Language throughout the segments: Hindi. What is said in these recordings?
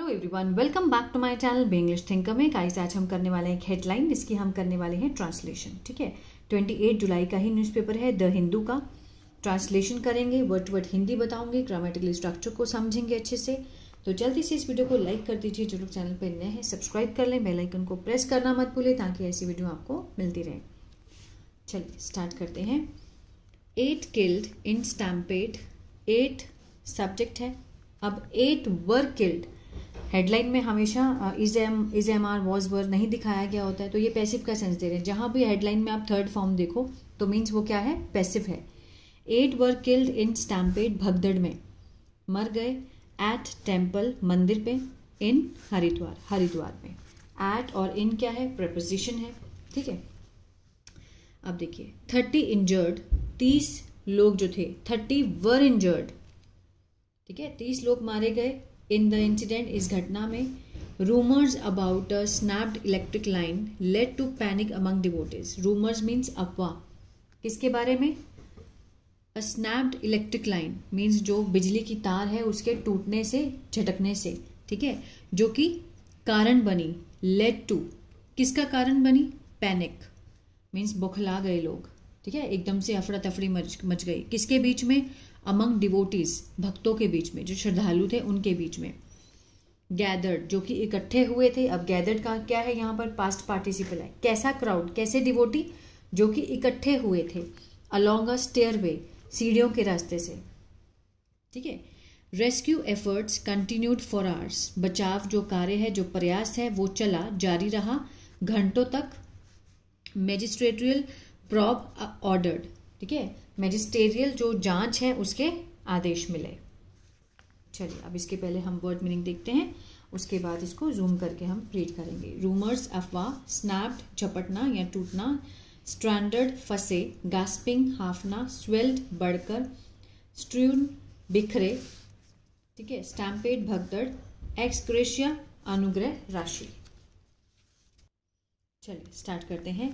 Hello everyone, welcome back to my channel be English thinker में। गाइस, आज हम करने वाले हैं एक हेडलाइन जिसकी हम करने वाले हैं ट्रांसलेशन। ठीक है, 28 जुलाई का ही न्यूज़पेपर है द हिंदू का। ट्रांसलेशन करेंगे, वर्ड टू वर्ड हिंदी बताऊंगी, ग्रामेटिकल स्ट्रक्चर को समझेंगे अच्छे से। तो जल्दी से इस वीडियो को लाइक कर दीजिए, जो लोग चैनल पर नए हैं सब्सक्राइब कर लें, बेल आइकन को प्रेस करना मत भूलें ताकि ऐसी वीडियो आपको मिलती रहे। चलिए स्टार्ट करते हैं। 8 किल्ड इन स्टैम्पेड, 8 सब्जेक्ट है। अब 8 वर किल्ड, हेडलाइन में हमेशा is am are was were नहीं दिखाया गया होता है, तो ये पैसिव का सेंस दे रहे हैं। जहां भी हेडलाइन में आप थर्ड फॉर्म देखो तो मीन्स वो क्या है, पैसिव है। 8 वर किल्ड इन स्टैम्पेड, भगदड़ में मर गए। एट टेम्पल, मंदिर पे। इन हरिद्वार, हरिद्वार में। एट और इन क्या है, प्रपोजिशन है। ठीक है, अब देखिए 30 इंजर्ड, 30 लोग जो थे, 30 वर इंजर्ड। ठीक है, 30 लोग मारे गए इन द इंसिडेंट, इस घटना में। Rumours about a snapped electric line led to panic among devotees. Rumours means अफवाह, किसके बारे में? A snapped electric line means जो बिजली की तार है उसके टूटने से, झटकने से। ठीक है, जो कि कारण बनी। लेड टू, किसका कारण बनी? पैनिक मीन्स बौखला गए लोग। ठीक है, एकदम से अफरा तफरी मच गई। किसके बीच में? अमंग डिवोटीज, भक्तों के बीच में, जो श्रद्धालु थे उनके बीच में। गैदर्ड, जो कि इकट्ठे हुए थे। अब गैदर्ड का क्या है यहाँ पर? पास्ट पार्टिसिपल है। कैसा क्राउड, कैसे डिवोटी? जो कि इकट्ठे हुए थे। अलोंग अ स्टेयरवे, सीढ़ियों के रास्ते से। ठीक है, rescue efforts continued for hours, बचाव जो कार्य है, जो प्रयास है वो चला, जारी रहा घंटों तक। मैजिस्ट्रेटियल प्रॉब ऑर्डर्ड, ठीक है, मैजिस्टेरियल जो जांच है उसके आदेश मिले। चलिए अब इसके पहले हम वर्ड मीनिंग देखते हैं, उसके बाद इसको जूम करके हम रीड करेंगे। रूमर्स अफवाह, स्नैप्ड झपटना या टूटना, स्ट्रैंडर्ड फंसे, गास्पिंग हाफना, स्वेल्ड बढ़कर, स्ट्रून बिखरे। ठीक है, स्टैम्पेड भगदड़, एक्सग्रेशिया अनुग्रह राशि। चलिए स्टार्ट करते हैं।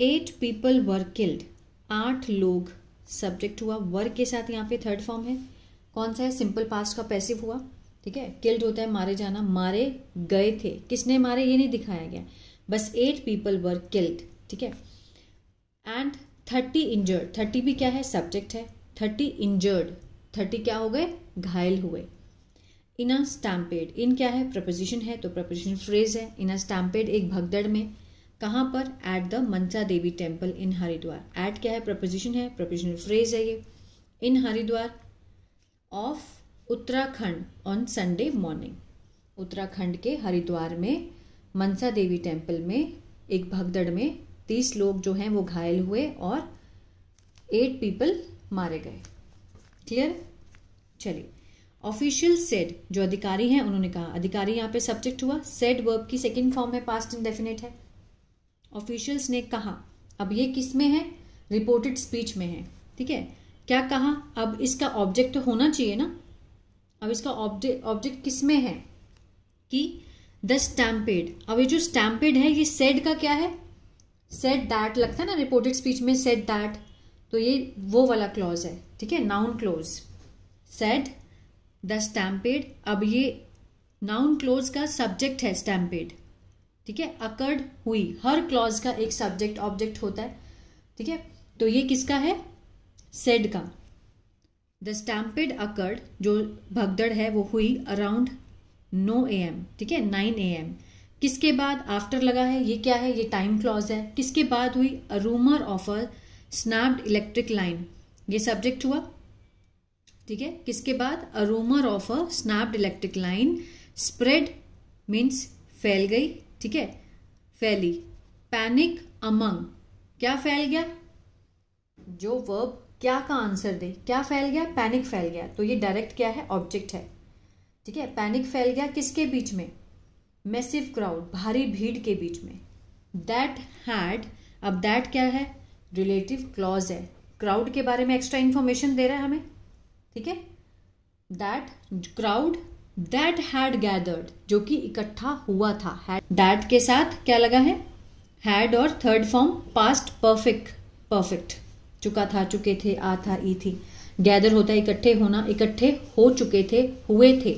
8 पीपल वर किल्ड, 8 लोग सब्जेक्ट हुआ, वर के साथ यहाँ पे थर्ड फॉर्म है। कौन सा है? सिंपल पास्ट का पैसिव हुआ। ठीक है, किल्ड होता है मारे जाना, मारे गए थे। किसने मारे ये नहीं दिखाया गया, बस 8 पीपल वर किल्ड। ठीक है, एंड 30 इंजर्ड, 30 भी क्या है? सब्जेक्ट है। 30 इंजर्ड, 30 क्या हो गए? घायल हुए। इन अ स्टैम्पेड, इन क्या है? प्रपोजिशन है, तो प्रपोजिशन फ्रेज है। इन अ स्टैम्पेड, एक भगदड़ में। कहाँ पर? At the Mansa Devi temple in Haridwar. At क्या है? प्रपोजिशन है, प्रपोजिशन फ्रेज है ये। In Haridwar of Uttarakhand on Sunday morning, Uttarakhand के हरिद्वार में मनसा देवी टेम्पल में एक भगदड़ में 30 लोग जो हैं वो घायल हुए और 8 पीपल मारे गए। क्लियर? चलिए, ऑफिशियल सेड, जो अधिकारी हैं उन्होंने कहा। अधिकारी यहाँ पे सब्जेक्ट हुआ। सेड वर्ब की सेकेंड फॉर्म है, पास्ट इंडेफिनिट है। ऑफिशियल्स ने कहा, अब ये किस में है? रिपोर्टेड स्पीच में है। ठीक है, क्या कहा? अब इसका ऑब्जेक्ट तो होना चाहिए ना। अब इसका ऑब्जेक्ट किस में है? कि द स्टैम्पेड। अब ये जो स्टैम्पेड है ये सेड का क्या है? सेड दैट लगता है ना रिपोर्टेड स्पीच में, सेड दैट, तो ये वो वाला क्लॉज है। ठीक है, noun close. Said the stampede, अब ये नाउन क्लोज का सब्जेक्ट है स्टैम्पेड। ठीक है, अकर्ड हुई, हर क्लॉज का एक सब्जेक्ट ऑब्जेक्ट होता है। ठीक है, तो ये किसका है? सेड का। द स्टैम्पेड अकर्ड, जो भगदड़ है वो हुई अराउंड 9 AM। ठीक है, 9 AM। किसके बाद? आफ्टर लगा है, ये क्या है? ये टाइम क्लॉज है। किसके बाद हुई? A rumour of a snapped electric line, ये सब्जेक्ट हुआ। ठीक है, किसके बाद? A rumour of a snapped electric line spread means फैल गई। ठीक है, फैली। पैनिक अमंग, क्या फैल गया? जो वर्ब क्या का आंसर दे, क्या फैल गया? पैनिक फैल गया, तो ये डायरेक्ट क्या है? ऑब्जेक्ट है। ठीक है, पैनिक फैल गया किसके बीच में? मैसिव क्राउड, भारी भीड़ के बीच में। दैट हैड, अब दैट क्या है? रिलेटिव क्लॉज है, क्राउड के बारे में एक्स्ट्रा इंफॉर्मेशन दे रहा है हमें। ठीक है, that crowd that had gathered, जो कि इकट्ठा हुआ था। दैट के साथ क्या लगा है? हैड और third form past perfect, perfect, चुका था, चुके थे, आ था, ई थी। गैदर होता है इकट्ठे होना, इकट्ठे हो चुके थे, हुए थे।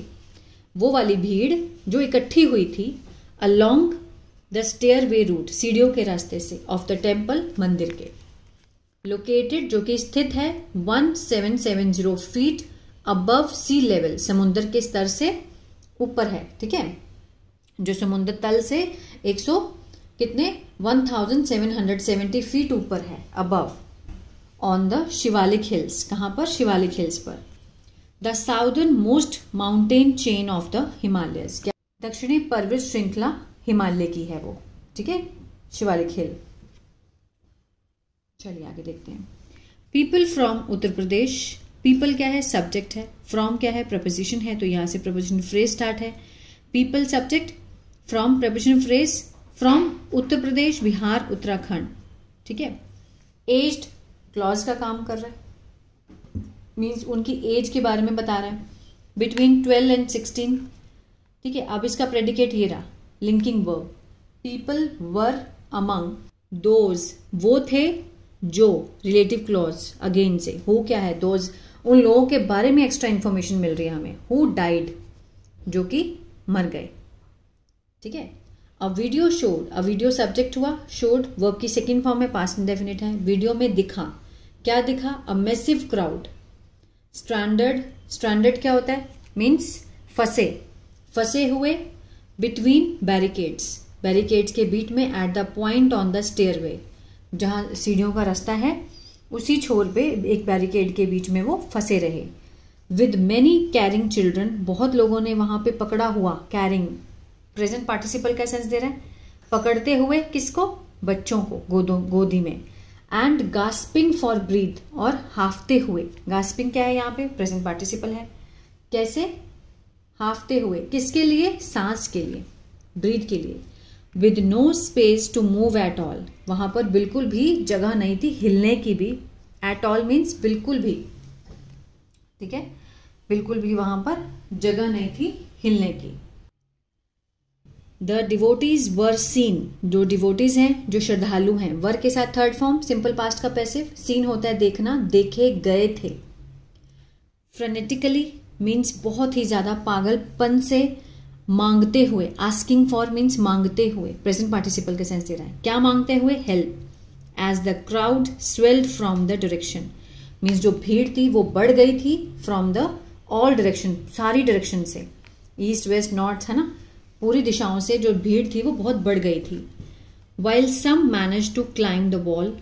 वो वाली भीड़ जो इकट्ठी हुई थी अलोंग द स्टेयरवे रूट, सीढ़ियों के रास्ते से, ऑफ द टेम्पल, मंदिर के, लोकेटेड जो कि स्थित है 1770 फीट अबव सी लेवल, समुद्र के स्तर से ऊपर है। ठीक है, जो समुद्र तल से 100 कितने 1770 फीट ऊपर है, above, on the Shivalik hills. कहां पर? शिवालिक हिल्स पर। The southern most mountain chain of the Himalayas, दक्षिणी पर्वत श्रृंखला हिमालय की है वो। ठीक है, शिवालिक हिल। चलिए आगे देखते हैं। People from Uttar Pradesh, people क्या है? सब्जेक्ट है। फ्रॉम क्या है? प्रपोजिशन है, तो यहां से प्रपोजिशन फ्रेज स्टार्ट है। People subject, from preposition phrase, from Uttar Pradesh, Bihar, Uttarakhand. ठीक है, एज्ड क्लॉज का काम कर रहा है, मीन्स उनकी एज के बारे में बता रहा है, बिटवीन 12 एंड 16। ठीक है, अब इसका प्रेडिकेट ये रहा, linking verb. People were among those, वो थे जो, रिलेटिव क्लॉज अगेन से, हु क्या है? दोज, उन लोगों के बारे में एक्स्ट्रा इंफॉर्मेशन मिल रही है हमें। हु डाइड, जो कि मर गए। ठीक है, अब वीडियो शोड, अब वीडियो सब्जेक्ट हुआ, शोड वर्ब की सेकेंड फॉर्म में, पास्ट इंडेफिनिट है। वीडियो में दिखा, क्या दिखा? A massive crowd. Stranded, stranded क्या होता है? मीन्स फंसे, फंसे हुए, बिटवीन बैरिकेड्स, बैरिकेड्स के बीच में, at the point on the stairway, जहां सीढ़ियों का रास्ता है उसी छोर पे एक बैरिकेड के बीच में वो फंसे रहे। विद मेनी कैरिंग चिल्ड्रन, बहुत लोगों ने वहां पे पकड़ा हुआ, कैरिंग प्रेजेंट पार्टिसिपल का सेंस दे रहा है, पकड़ते हुए किसको? बच्चों को, गोदी में। एंड गास्पिंग फॉर ब्रीथ, और हाफते हुए, गास्पिंग क्या है यहाँ पे? प्रेजेंट पार्टिसिपल है। कैसे? हाफते हुए, किसके लिए? सांस के लिए, ब्रीथ के लिए। With no space to move at all, वहां पर बिल्कुल भी जगह नहीं थी हिलने की भी। एट ऑल मीन्स बिल्कुल भी। ठीक है, बिल्कुल भी वहां पर जगह नहीं थी हिलने की। द डिवोटीज वर सीन, जो डिवोटीज हैं, जो श्रद्धालु हैं, वर के साथ थर्ड फॉर्म, सिंपल पास्ट का पैसिव। सीन होता है देखना, देखे गए थे। फ्रेनेटिकली मीन्स बहुत ही ज्यादा पागलपन से, मांगते हुए, आस्किंग फॉर मीन्स मांगते हुए, प्रेजेंट पार्टिसिपल के सेंस दे रहा है। क्या मांगते हुए? Help. As the crowd swelled from the direction, means जो भीड़ थी वो बढ़ गई थी, फ्रॉम द ऑल डायरेक्शन, सारी डायरेक्शन से, ईस्ट वेस्ट नॉर्थ है ना, पूरी दिशाओं से जो भीड़ थी वो बहुत बढ़ गई थी। While some manage to climb the wall,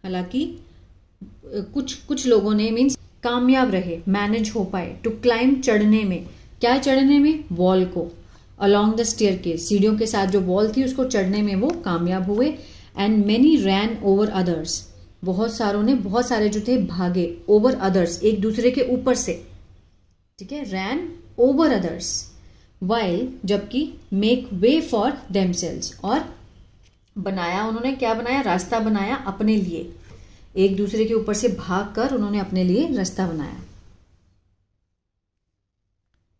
हालांकि कुछ लोगों ने मीन्स कामयाब रहे, मैनेज हो पाए, टू क्लाइंब चढ़ने में, क्या चढ़ने में? वॉल को। अलोंग द स्टेयरकेस, सीढ़ियों के साथ जो वॉल थी उसको चढ़ने में वो कामयाब हुए। And many rain over others, बहुत सारे जो थे भागे, ओवर अदर्स, एक दूसरे के ऊपर से। ठीक है, रैन ओवर अदर्स। वाइल, जबकि, मेक वे फॉर देमसेल्व्स, और बनाया उन्होंने, क्या बनाया? रास्ता बनाया अपने लिए, एक दूसरे के ऊपर से भागकर उन्होंने अपने लिए रास्ता बनाया।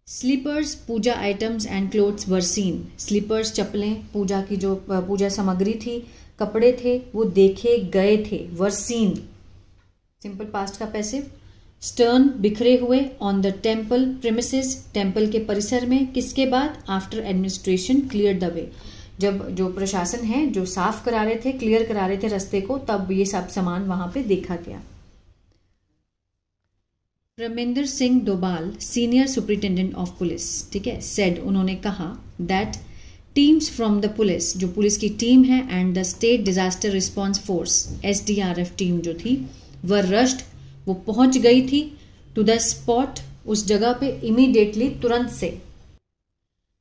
Slippers, puja items and clothes were seen, slippers चप्पलें, पूजा की जो पूजा सामग्री थी, कपड़े थे, वो देखे गए थे। वर सीन, सिंपल पास्ट का पैसिव। स्टर्न, बिखरे हुए, on the temple premises, temple के परिसर में, किसके बाद? After administration clear the way, जब जो प्रशासन है जो साफ करा रहे थे, क्लियर करा रहे थे रास्ते को, तब ये सब सामान वहां पे देखा गया। Ramendra Singh Doval, senior superintendent of police, ठीक है, सेड, उन्होंने कहा, that teams from the police, जो पुलिस की टीम है, and the state disaster response force, SDRF team जो थी, वर रश्ड, वो पहुंच गई थी, टू द स्पॉट, उस जगह पे, इमीडिएटली, तुरंत से।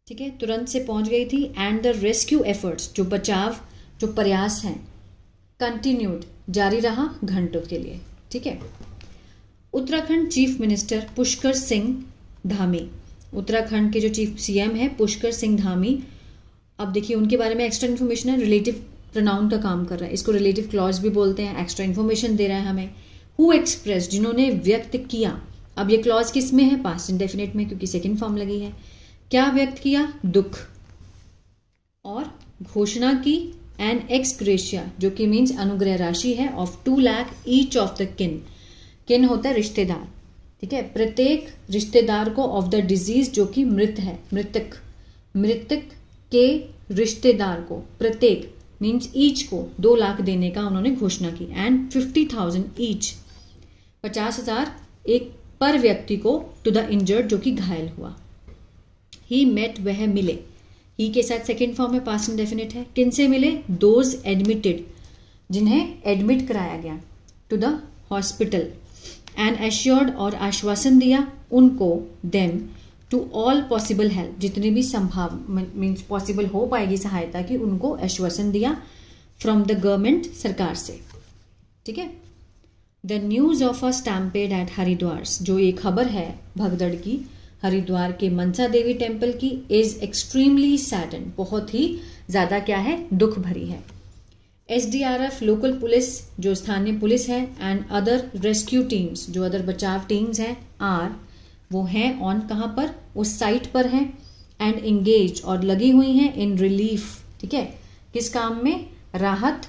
ठीक है, तुरंत से पहुंच गई थी। एंड द रेस्क्यू एफर्ट्स, जो बचाव, जो प्रयास हैं, कंटिन्यूड, जारी रहा घंटों के लिए। ठीक है, उत्तराखंड चीफ मिनिस्टर पुष्कर सिंह धामी, उत्तराखंड के जो चीफ CM है पुष्कर सिंह धामी, अब देखिए उनके बारे में एक्स्ट्रा इन्फॉर्मेशन है, रिलेटिव प्रोनाउन का काम कर रहा है, इसको रिलेटिव क्लॉज भी बोलते हैं, एक्स्ट्रा इन्फॉर्मेशन दे रहा है हमें। हु एक्सप्रेस, जिन्होंने व्यक्त किया, अब ये क्लॉज किस में है? पास्ट इंडेफिनिट में, क्योंकि सेकेंड फॉर्म लगी है। क्या व्यक्त किया? दुख, और घोषणा की, एन एक्स ग्रेशिया, जो कि मीन्स अनुग्रह राशि है, of 2 lakh each of the किन, किन होता है रिश्तेदार। ठीक है, प्रत्येक रिश्तेदार को ऑफ द डिजीज जो कि मृत है, मृतक के रिश्तेदार को, प्रत्येक मीन्स ईच को 2 लाख देने का उन्होंने घोषणा की। एंड 50,000 ईच, 50,000 एक पर व्यक्ति को, टू द इंजर्ड जो कि घायल हुआ। ही मेट, वह मिले, ही के साथ सेकेंड फॉर्म में पास्ट इंडेफिनिट है। किन से मिले? दोज एडमिटेड, जिन्हें एडमिट कराया गया, to the hospital. And assured, और आश्वासन दिया उनको, them, to all possible help, जितने भी संभाव मीन्स पॉसिबल हो पाएगी सहायता की, उनको आश्वासन दिया फ्रॉम द गवर्नमेंट, सरकार से। ठीक है। The news of a stampede at Haridwar, जो ये खबर है भगदड़ की हरिद्वार के मनसा देवी टेम्पल की, इज एक्सट्रीमली सैडन, बहुत ही ज्यादा क्या है, दुख भरी है। SDRF लोकल पुलिस, जो स्थानीय पुलिस है, एंड अदर रेस्क्यू टीम्स, जो अदर बचाव टीम्स हैं, आर, वो हैं ऑन, कहां पर, उस साइट पर हैं, एंड एंगेज, और लगी हुई हैं, इन रिलीफ, ठीक है, किस काम में, राहत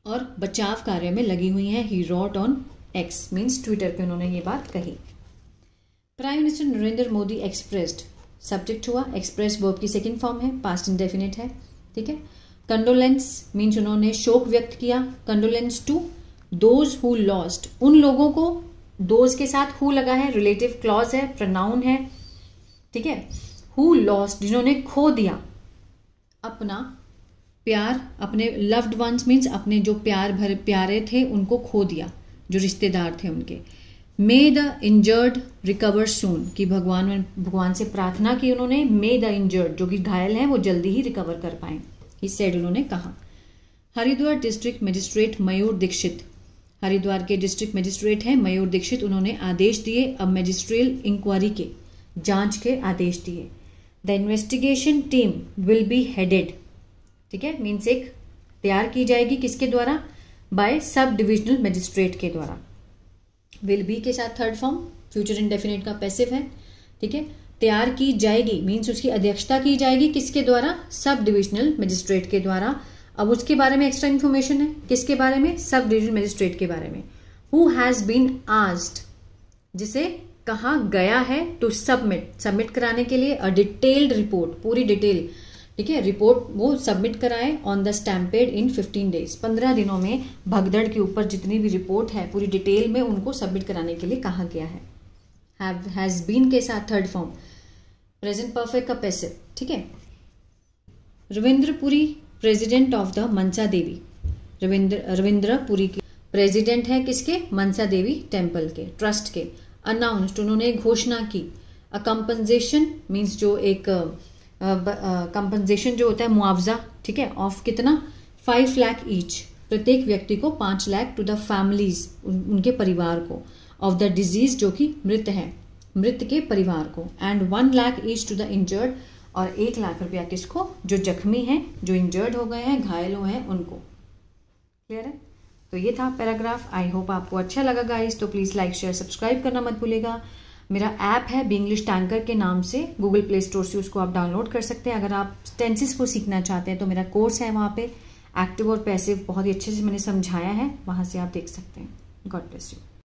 और बचाव कार्य में लगी हुई हैं। He wrote on X, means Twitter पे उन्होंने ये बात कही। Prime minister Narendra Modi expressed, subject हुआ, एक्सप्रेस वर्ब की सेकेंड फॉर्म है, पास्ट इंडेफिनिट है। ठीक है। कंडोलेंस मीन्स उन्होंने शोक व्यक्त किया, condolence to those who lost, उन लोगों को, दोज के साथ हु लगा है, रिलेटिव क्लॉज है, प्रोनाउन है। ठीक है। हु लॉस्ट, जिन्होंने खो दिया अपना प्यार, अपने लव्ड वंस मीन्स अपने जो प्यारे थे उनको खो दिया, जो रिश्तेदार थे उनके। मे द इंजर्ड रिकवर सून, कि भगवान से प्रार्थना की उन्होंने, मे द इंजर्ड, जो कि घायल हैं, वो जल्दी ही रिकवर कर पाए, ही सेड, उन्होंने कहा। हरिद्वार डिस्ट्रिक्ट मजिस्ट्रेट मयूर दीक्षित, हरिद्वार के डिस्ट्रिक्ट मजिस्ट्रेट हैं मयूर दीक्षित, उन्होंने आदेश दिए, अब मैजिस्ट्रियल इंक्वायरी के, जांच के आदेश दिए। The investigation team will be headed, ठीक है, मीन्स एक तैयार की जाएगी, किसके द्वारा, बाय सब डिविजनल मजिस्ट्रेट के द्वारा। विल बी के साथ थर्ड फॉर्म फ्यूचर इंडेफिनिट का पैसिव है। ठीक है। तैयार की जाएगी मीन्स उसकी अध्यक्षता की जाएगी, किसके द्वारा, सब डिविजनल मजिस्ट्रेट के द्वारा। अब उसके बारे में एक्स्ट्रा इन्फॉर्मेशन है, किसके बारे में, सब डिविजनल मजिस्ट्रेट के बारे में। हु हैज बीन आस्क्ड, जिसे कहा गया है, टू सबमिट कराने के लिए, अ डिटेल्ड रिपोर्ट, पूरी डिटेल, ठीक है, रिपोर्ट वो सबमिट कराए, on the stampede in 15 days, 15 दिनों में भगदड़ के ऊपर जितनी भी रिपोर्ट है पूरी डिटेल में उनको सबमिट कराने के लिए कहा गया है। हैज बीन के साथ थर्ड फॉर्म, प्रेजेंट परफेक्ट का पैसिव। ठीक है। Ravindrapuri president of the Mansa देवी, रविंद्रपुरी के प्रेसिडेंट है, किसके, मनसा देवी टेम्पल के, ट्रस्ट के। अनाउंस्ड, उन्होंने घोषणा की। अ कंपनसेशन मीन्स जो एक कंपनसेशन जो होता है, मुआवजा, ठीक है, ऑफ कितना, 5 लाख ईच, प्रत्येक व्यक्ति को 5 लाख, टू द फैमिलीज, उनके परिवार को, ऑफ द डिजीज, जो कि मृत है, मृत के परिवार को। And 1 lakh each to the injured, और 1 लाख रुपया किसको, जो जख्मी हैं, जो इंजर्ड हो गए हैं, घायल हुए हैं, उनको। क्लियर है। तो ये था पैराग्राफ। आई होप आपको अच्छा लगा गाइस, तो प्लीज लाइक शेयर सब्सक्राइब करना मत भूलिएगा। मेरा ऐप है बी इंग्लिश टैंकर के नाम से, गूगल प्ले स्टोर से उसको आप डाउनलोड कर सकते हैं। अगर आप टेंसेस को सीखना चाहते हैं तो मेरा कोर्स है वहाँ पे, एक्टिव और पैसिव बहुत ही अच्छे से मैंने समझाया है, वहाँ से आप देख सकते हैं। God bless you.